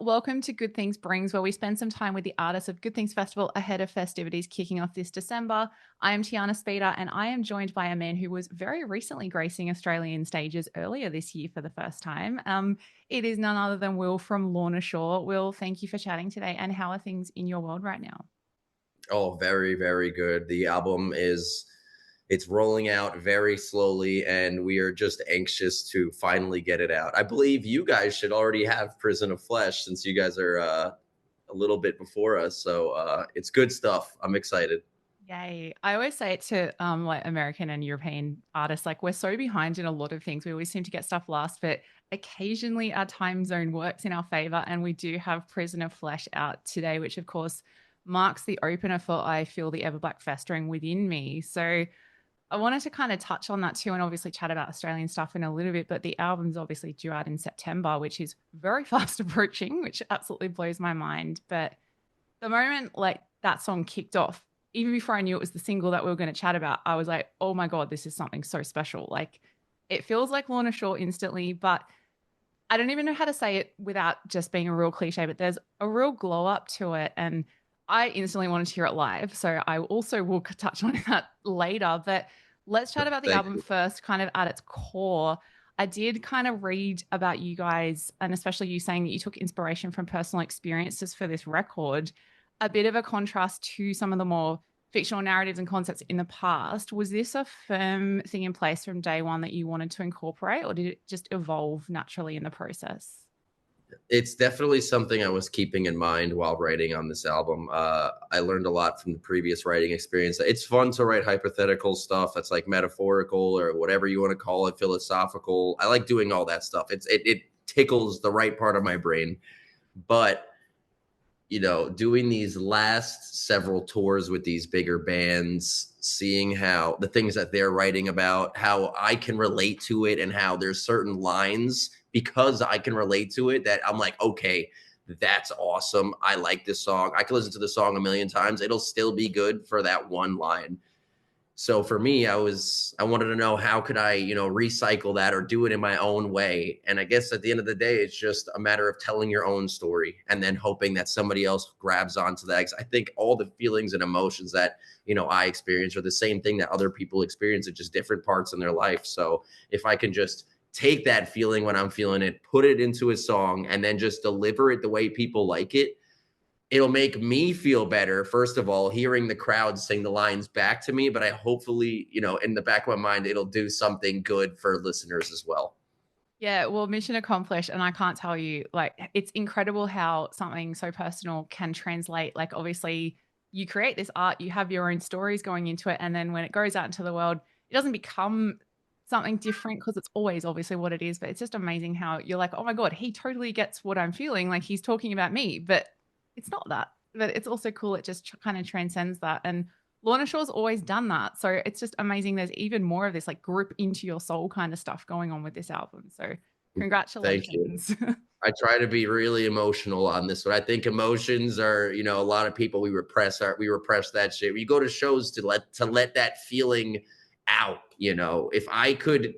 welcome to Good Things Brings, where we spend some time with the artists of Good Things Festival ahead of festivities kicking off this December. I am Tiana Speter, and I am joined by a man who was very recently gracing Australian stages earlier this year for the first time. It is none other than Will from Lorna Shore. Will, thank you for chatting today. And how are things in your world right now? Oh, very, very good. The album it's rolling out very slowly, and we are just anxious to finally get it out. I believe you guys should already have Prison of Flesh since you guys are a little bit before us. So it's good stuff. I'm excited. Yay. I always say it to like American and European artists, like we're so behind in a lot of things. We always seem to get stuff last, but occasionally our time zone works in our favor. And we do have Prison of Flesh out today, which of course marks the opener for I Feel the Ever Black Festering Within Me. So I wanted to kind of touch on that too, and obviously chat about Australian stuff in a little bit, but the album's obviously due out in September, which is very fast approaching, which absolutely blows my mind. But the moment like that song kicked off, even before I knew it was the single that we were going to chat about, I was like, oh my God, this is something so special. Like it feels like Lorna Shore instantly, but I don't even know how to say it without just being a real cliche, but there's a real glow up to it. And I instantly wanted to hear it live. So I also will touch on that later, but let's chat about the Thank album you. first, kind of at its core. I did kind of read about you guys, and especially you saying that you took inspiration from personal experiences for this record, a bit of a contrast to some of the more fictional narratives and concepts in the past. Was this a firm thing in place from day one that you wanted to incorporate, or did it just evolve naturally in the process? It's definitely something I was keeping in mind while writing on this album. I learned a lot from the previous writing experience. It's fun to write hypothetical stuff that's like metaphorical or whatever you want to call it, philosophical. I like doing all that stuff. It tickles the right part of my brain. But doing these last several tours with these bigger bands, seeing how the things that they're writing about, how I can relate to it, and how there's certain lines because I can relate to it that I'm like, okay, that's awesome. I like this song. I can listen to the song a million times. It'll still be good for that one line. So for me, I wanted to know how could I, recycle that or do it in my own way. And I guess at the end of the day, it's just a matter of telling your own story and then hoping that somebody else grabs onto that. 'Cause I think all the feelings and emotions that, I experience are the same thing that other people experience at just different parts in their life. So if I can just take that feeling when I'm feeling it, put it into a song, and then just deliver it the way people like it, it'll make me feel better, first of all, hearing the crowd sing the lines back to me, but I hopefully, in the back of my mind, it'll do something good for listeners as well. Yeah, well, mission accomplished. And I can't tell you, like, it's incredible how something so personal can translate. Like, obviously, you create this art, you have your own stories going into it. And then when it goes out into the world, it doesn't become something different because it's always obviously what it is. But it's just amazing how you're like, oh my God, he totally gets what I'm feeling. Like, he's talking about me, but it's not that. But it's also cool. It just kind of transcends that. And Lorna Shore's always done that. So it's just amazing. There's even more of this like grip into your soul kind of stuff going on with this album. So Thank you. congratulations. I try to be really emotional on this one. I think emotions are, a lot of people we repress that shit. We go to shows to let that feeling out. If I could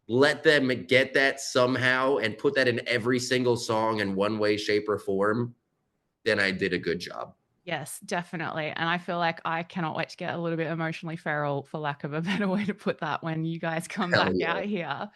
let them get that somehow and put that in every single song in one way, shape, or form, then I did a good job. Yes, definitely. And I feel like I cannot wait to get a little bit emotionally feral, for lack of a better way to put that, when you guys come Hell back yeah. out here.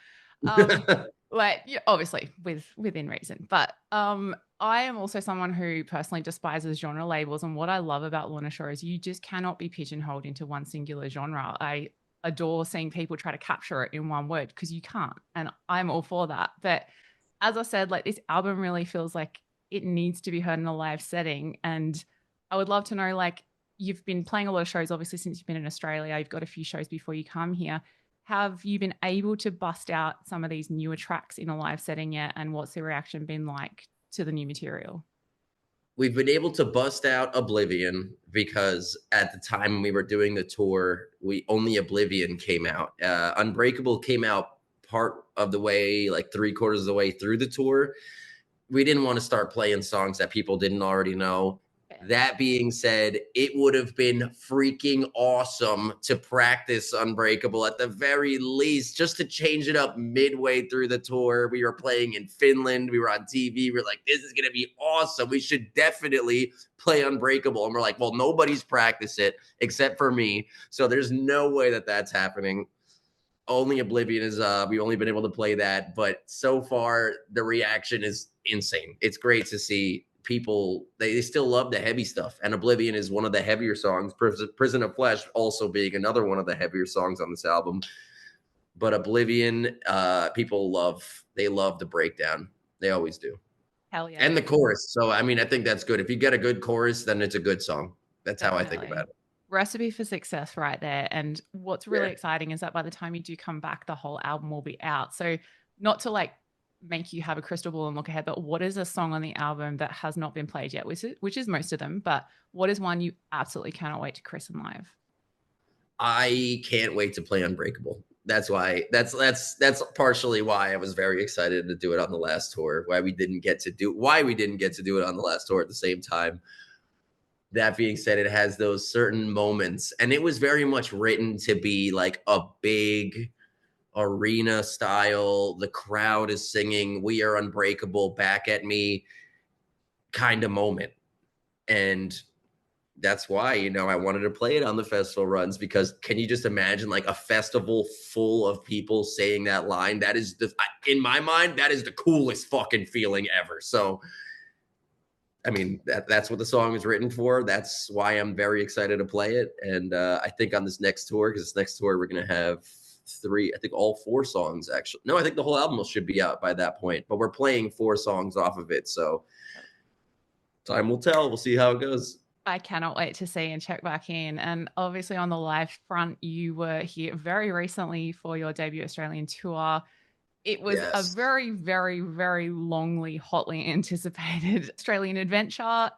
Um, like, yeah, obviously within reason. But I am also someone who personally despises genre labels. And what I love about Lorna Shore is you just cannot be pigeonholed into one singular genre. I adore seeing people try to capture it in one word because you can't. And I'm all for that. But as I said, like this album really feels like it needs to be heard in a live setting. And I would love to know, like, you've been playing a lot of shows, obviously, since you've been in Australia. You've got a few shows before you come here. Have you been able to bust out some of these newer tracks in a live setting yet? And what's the reaction been like to the new material? We've been able to bust out Oblivion because at the time we were doing the tour, we only Oblivion came out. Unbreakable came out part of the way, like three-quarters of the way through the tour. We didn't want to start playing songs that people didn't already know. That being said, it would have been freaking awesome to practice Unbreakable at the very least, just to change it up midway through the tour. We were playing in Finland. We were on TV. We're like, this is going to be awesome. We should definitely play Unbreakable. And we're like, well, nobody's practiced it except for me. So there's no way that that's happening. Only Oblivion is, we've only been able to play that. But so far, the reaction is insane. It's great to see people, they still love the heavy stuff, and Oblivion is one of the heavier songs. Prison of Flesh also being another one of the heavier songs on this album. But Oblivion, people love the breakdown. They always do. Hell yeah. And the chorus. So I mean, I think that's good. If you get a good chorus, then it's a good song. That's how I think about it. Recipe for success right there. And what's really exciting is that by the time you do come back, the whole album will be out. So not to like make you have a crystal ball and look ahead, but what is a song on the album that has not been played yet, which is most of them, but what is one you absolutely cannot wait to christen live? I can't wait to play Unbreakable. That's partially why I was very excited to do it on the last tour, why we didn't get to do it on the last tour at the same time. That being said, it has those certain moments, and it was very much written to be like a big arena style, the crowd is singing "We Are Unbreakable, Back at Me" kind of moment. And that's why, I wanted to play it on the festival runs, because can you just imagine like a festival full of people saying that line? That is in my mind, that is the coolest fucking feeling ever. So I mean, that's what the song is written for. That's why I'm very excited to play it. And I think on this next tour, because this next tour, we're going to have all 4 songs, actually. No, I think the whole album should be out by that point, but we're playing 4 songs off of it. So time will tell. We'll see how it goes. I cannot wait to see and check back in. And obviously on the live front, you were here very recently for your debut Australian tour. It was a very, very, very longly, hotly anticipated Australian adventure,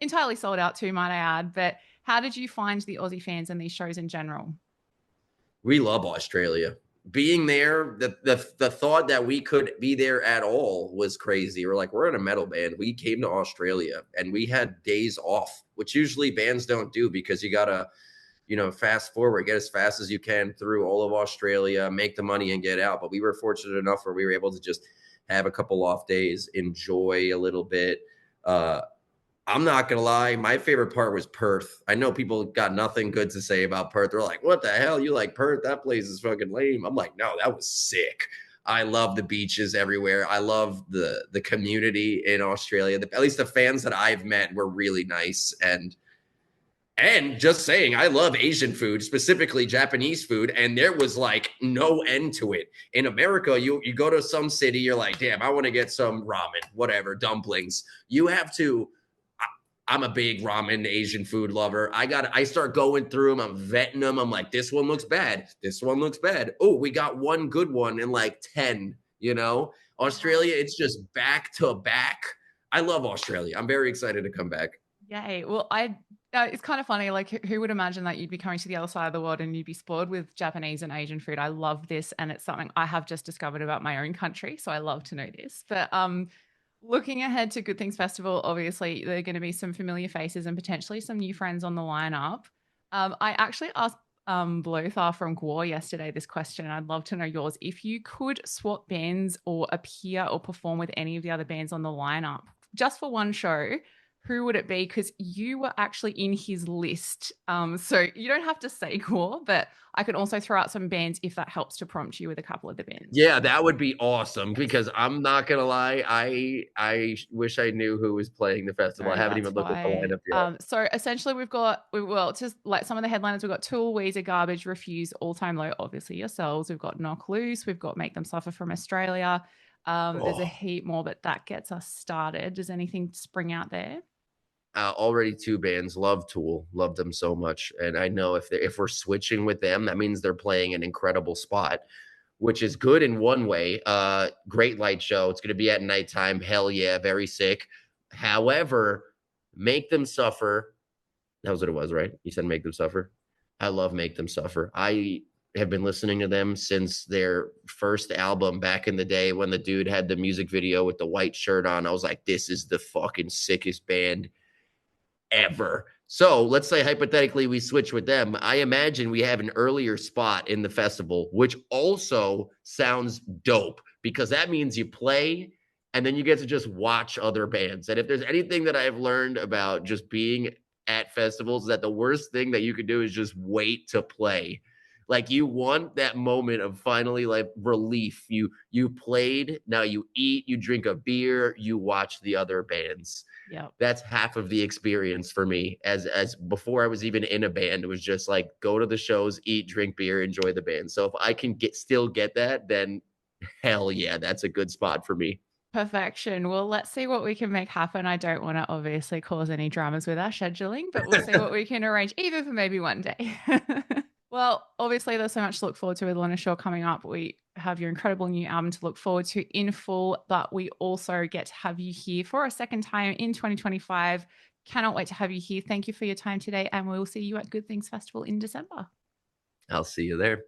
entirely sold out too, might I add. But how did you find the Aussie fans and these shows in general? We love Australia. Being there, the thought that we could be there at all was crazy. We're in a metal band. We came to Australia and we had days off, which usually bands don't do, because you gotta, fast forward, get as fast as you can through all of Australia, make the money and get out. But we were fortunate enough where we were able to just have a couple off days, enjoy a little bit. I'm not going to lie. My favorite part was Perth. I know people got nothing good to say about Perth. They're like, what the hell? You like Perth? That place is fucking lame. I'm like, no, that was sick. I love the beaches everywhere. I love the community in Australia. At least the fans that I've met were really nice. And just saying, I love Asian food, specifically Japanese food. And there was like no end to it. In America, you go to some city, you're like, damn, I want to get some ramen, whatever, dumplings. You have to. I'm a big ramen Asian food lover. I start going through them. I'm vetting them. I'm like, this one looks bad. This one looks bad. Oh, we got one good one in like 10, Australia, it's just back to back. I love Australia. I'm very excited to come back. Yay. Well, it's kind of funny. Like, who would imagine that you'd be coming to the other side of the world and you'd be spoiled with Japanese and Asian food? I love this. And it's something I have just discovered about my own country. So I love to know this. But, looking ahead to Good Things Festival, obviously, there are going to be some familiar faces and potentially some new friends on the lineup. I actually asked Blothar from Gwar yesterday this question, and I'd love to know yours. If you could swap bands or appear or perform with any of the other bands on the lineup just for one show, who would it be? Because you were actually in his list. So you don't have to say Gwar, but I could also throw out some bands if that helps to prompt you with a couple of the bands. Yeah, that would be awesome, because I'm not going to lie. I wish I knew who was playing the festival. I haven't even looked at the lineup yet. So essentially just like some of the headliners, we've got Tool, Weezer, Garbage, Refuse, All Time Low, obviously yourselves. We've got Knock Loose. We've got Make Them Suffer from Australia. There's a heap more, but that gets us started. Does anything spring out there? Already 2 bands. Love Tool, love them so much, and I know if we're switching with them, that means they're playing an incredible spot, which is good in one way. Great light show. It's going to be at nighttime. Hell yeah, very sick. However, Make Them Suffer. That was what it was, right? You said Make Them Suffer. I love Make Them Suffer. I have been listening to them since their first album back in the day when the dude had the music video with the white shirt on. I was like, this is the fucking sickest band ever. So let's say hypothetically we switch with them. I imagine we have an earlier spot in the festival, which also sounds dope because that means you play and then you get to just watch other bands. And if there's anything that I've learned about just being at festivals, that the worst thing that you could do is just wait to play. Like you want that moment of finally like relief. You played, now you eat, you drink a beer, you watch the other bands. Yep. That's half of the experience for me. As before I was even in a band, it was just like go to the shows, eat, drink beer, enjoy the band. So if I can still get that, then hell yeah, that's a good spot for me. Perfection. Well, let's see what we can make happen. I don't want to obviously cause any dramas with our scheduling, but we'll see what we can arrange, even for maybe one day. Well, obviously, there's so much to look forward to with Lorna Shore coming up. We have your incredible new album to look forward to in full, but we also get to have you here for a second time in 2025. Cannot wait to have you here. Thank you for your time today, and we'll see you at Good Things Festival in December. I'll see you there.